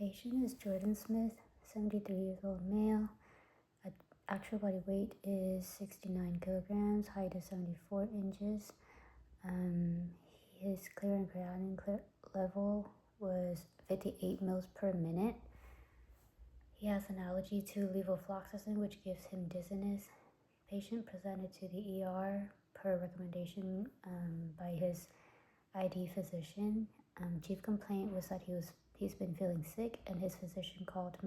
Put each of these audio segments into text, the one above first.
Patient is Jordan Smith, 73 years old male. Actual body weight is 69 kilograms, height is 74 inches. His clear and creatinine level was 58 mils per minute. He has an allergy to levofloxacin, which gives him dizziness. Patient presented to the ER per recommendation by his ID physician. Chief complaint was that he's been feeling sick, and his physician called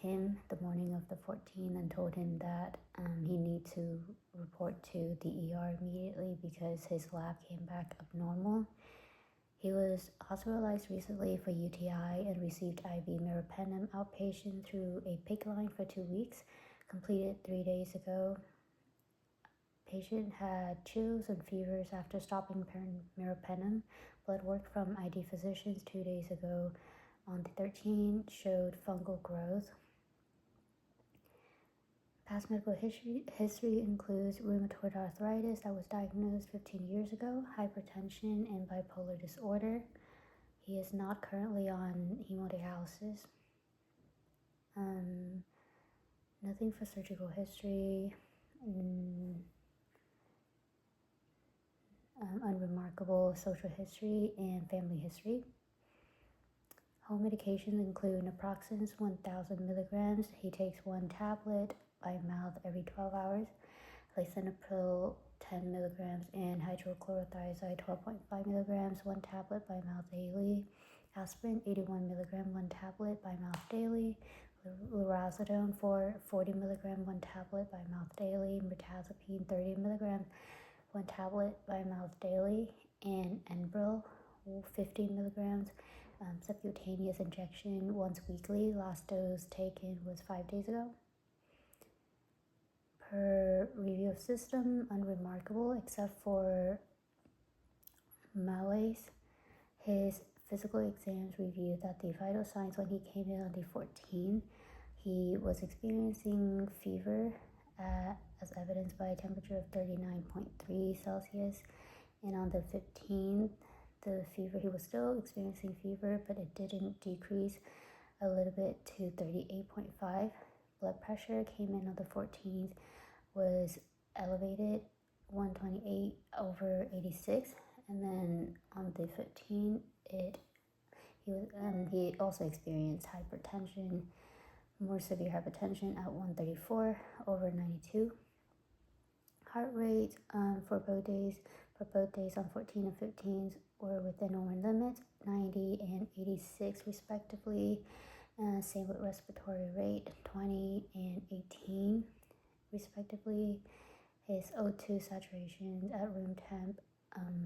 him the morning of the 14th and told him that he need to report to the ER immediately because his lab came back abnormal. He was hospitalized recently for UTI and received IV meropenem outpatient through a PICC line for 2 weeks, completed 3 days ago. Patient had chills and fevers after stopping meropenem. Blood work from ID physicians 2 days ago on the 13th showed fungal growth. Past medical history includes rheumatoid arthritis that was diagnosed 15 years ago, hypertension, and bipolar disorder. He is not currently on hemodialysis. Nothing for surgical history. Unremarkable social history and family history. Home medications include naproxen 1,000 milligrams. He takes 1 tablet by mouth every 12 hours. Lisinopril 10 milligrams and hydrochlorothiazide 12.5 milligrams, 1 tablet by mouth daily. Aspirin 81 milligram, 1 tablet by mouth daily. Lorazepam 40 milligram, 1 tablet by mouth daily. Mirtazapine 30 milligrams, 1 tablet by mouth daily. And Enbrel 15 milligrams, subcutaneous injection once weekly. Last dose taken was 5 days ago. Per review of system, unremarkable except for malaise. His physical exams reviewed that the vital signs when he came in on the 14th, he was experiencing fever as evidenced by a temperature of 39.3 Celsius. And on the 15th, he was still experiencing fever, but it didn't decrease a little bit to 38.5. Blood pressure came in on the 14th, was elevated 128/86, and then on the 15th, he also experienced hypertension, more severe hypertension at 134/92. Heart rate for both days on 14 and 15 were within normal limits, 90 and 86 respectively. Same with respiratory rate, 20 and 18 respectively. His O2 saturations at room temp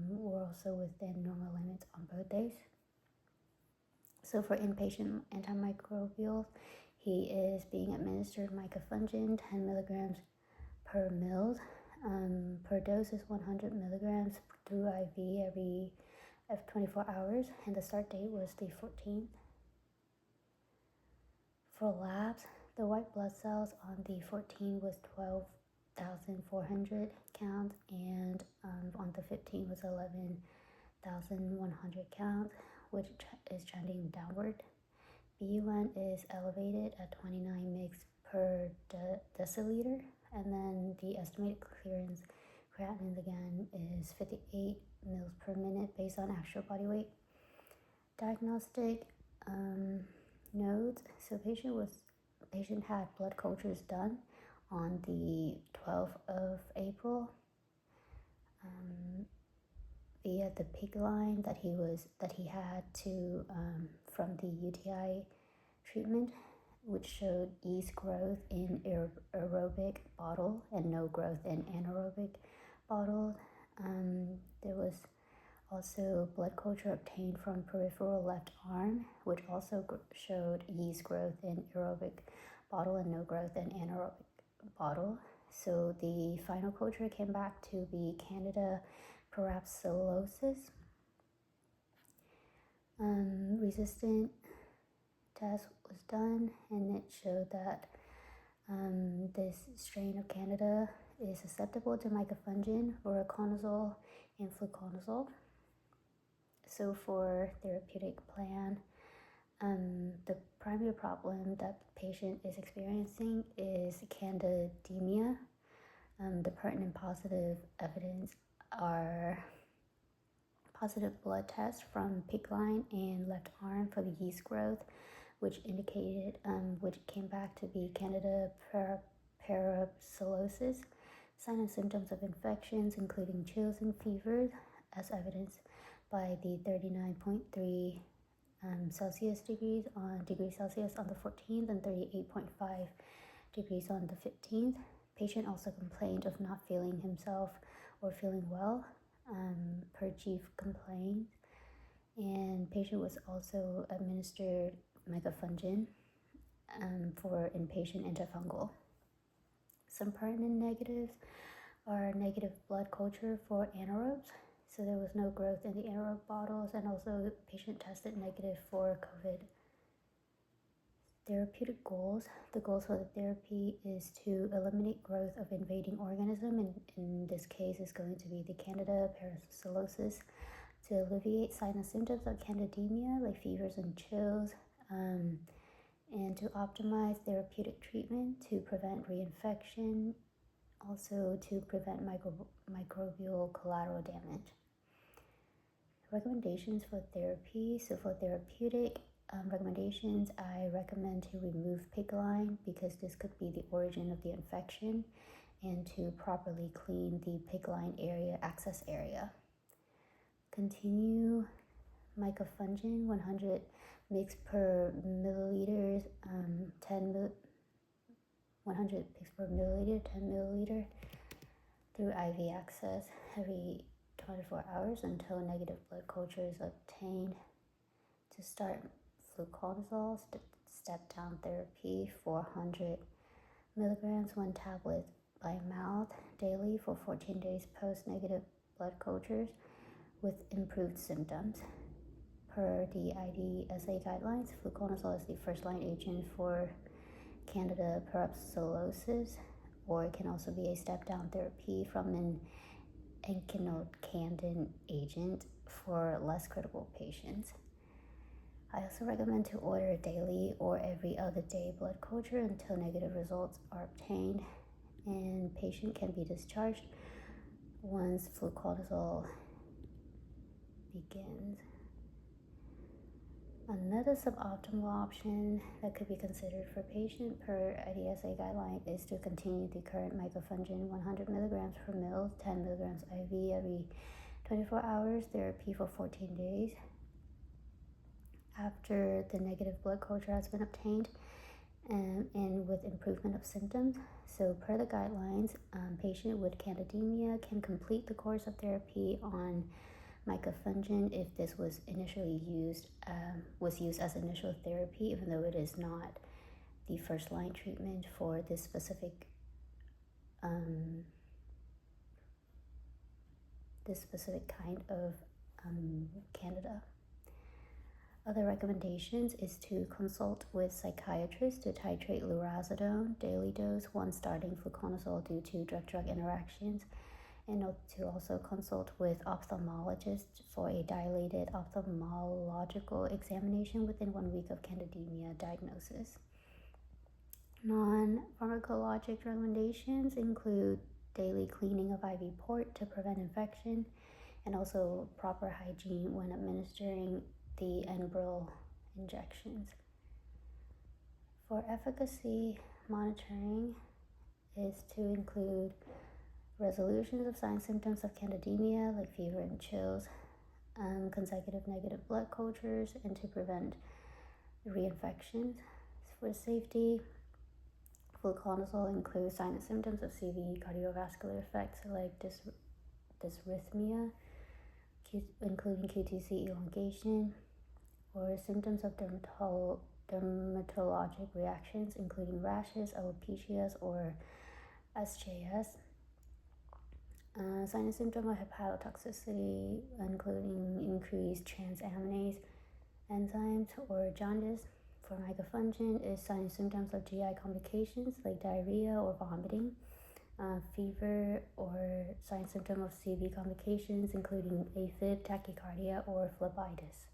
were also within normal limits on both days. So for inpatient antimicrobials, he is being administered micafungin 10 milligrams per ml. Per dose is 100 milligrams through IV every 24 hours, and the start date was the 14th. For labs, the white blood cells on the 14th was 12,400 count, and on the 15th was 11,100 count, which is trending downward. BUN is elevated at 29 mg per deciliter, and then the estimated clearance creatinine again is 58 mils per minute based on actual body weight. Diagnostic notes. So patient had blood cultures done on the 12th of April via the PICC line that he had to from the UTI treatment, which showed yeast growth in aerobic bottle and no growth in anaerobic bottle. There was also blood culture obtained from peripheral left arm, which also showed yeast growth in aerobic bottle and no growth in anaerobic bottle. So the final culture came back to be Candida parapsilosis. Resistant test was done, and it showed that this strain of Candida is susceptible to micafungin, voriconazole, and fluconazole. So for therapeutic plan, The primary problem that the patient is experiencing is candidemia. The pertinent positive evidence are positive blood tests from pig line and left arm for the yeast growth, which came back to be Candida parapsilosis. Signs and symptoms of infections, including chills and fevers, as evidenced by the 39.3 degrees Celsius on the 14th and 38.5 degrees on the 15th. Patient also complained of not feeling himself or feeling well, per chief complaint. And patient was also administered micafungin for inpatient antifungal. Some pertinent negatives are negative blood culture for anaerobes. So there was no growth in the anaerobe bottles, and also the patient tested negative for COVID. Therapeutic goals. The goals for the therapy is to eliminate growth of invading organism, and in this case is going to be the Candida parapsilosis, to alleviate signs and symptoms of candidemia like fevers and chills, and to optimize therapeutic treatment to prevent reinfection, also to prevent microbial collateral damage. Recommendations for therapy. So for therapeutic recommendations, I recommend to remove pig line because this could be the origin of the infection, and to properly clean the pig line access area. Continue micafungin 100 mg per milliliter, 100 mg per milliliter, 10 milliliter through IV access every 24 hours until negative blood culture is obtained. To start fluconazole step-down therapy, 400 milligrams, 1 tablet by mouth daily for 14 days post-negative blood cultures with improved symptoms. Per the IDSA guidelines, fluconazole is the first-line agent for Candida parapsilosis, or it can also be a step-down therapy from an echinocandin agent for less critical patients. I also recommend to order daily or every other day blood culture until negative results are obtained, and patient can be discharged once fluconazole begins. Another suboptimal option that could be considered for patient per IDSA guideline is to continue the current micafungin 100 milligrams per ml, 10 milligrams IV every 24 hours, therapy for 14 days after the negative blood culture has been obtained, and with improvement of symptoms. So per the guidelines, patient with candidemia can complete the course of therapy on micafungin if this was initially used as initial therapy, even though it is not the first line treatment for this specific kind of Candida. Other recommendations is to consult with psychiatrists to titrate lurazidone daily dose once starting fluconazole due to drug-drug interactions, and to also consult with ophthalmologists for a dilated ophthalmological examination within 1 week of candidemia diagnosis. Non-pharmacologic recommendations include daily cleaning of IV port to prevent infection, and also proper hygiene when administering the Enbrel injections. For efficacy monitoring is to include resolutions of signs and symptoms of candidemia like fever and chills, consecutive negative blood cultures, and to prevent reinfections. For safety, fluconazole includes signs and symptoms of CV cardiovascular effects like dysrhythmia, including QTc elongation, or symptoms of dermatologic reactions, including rashes, alopecias, or SJS. Signs and symptoms of hepatotoxicity, including increased transaminase enzymes or jaundice. For micafungin is signs and symptoms of GI complications like diarrhea or vomiting, fever, or signs and symptoms of CV complications, including AFib, tachycardia, or phlebitis.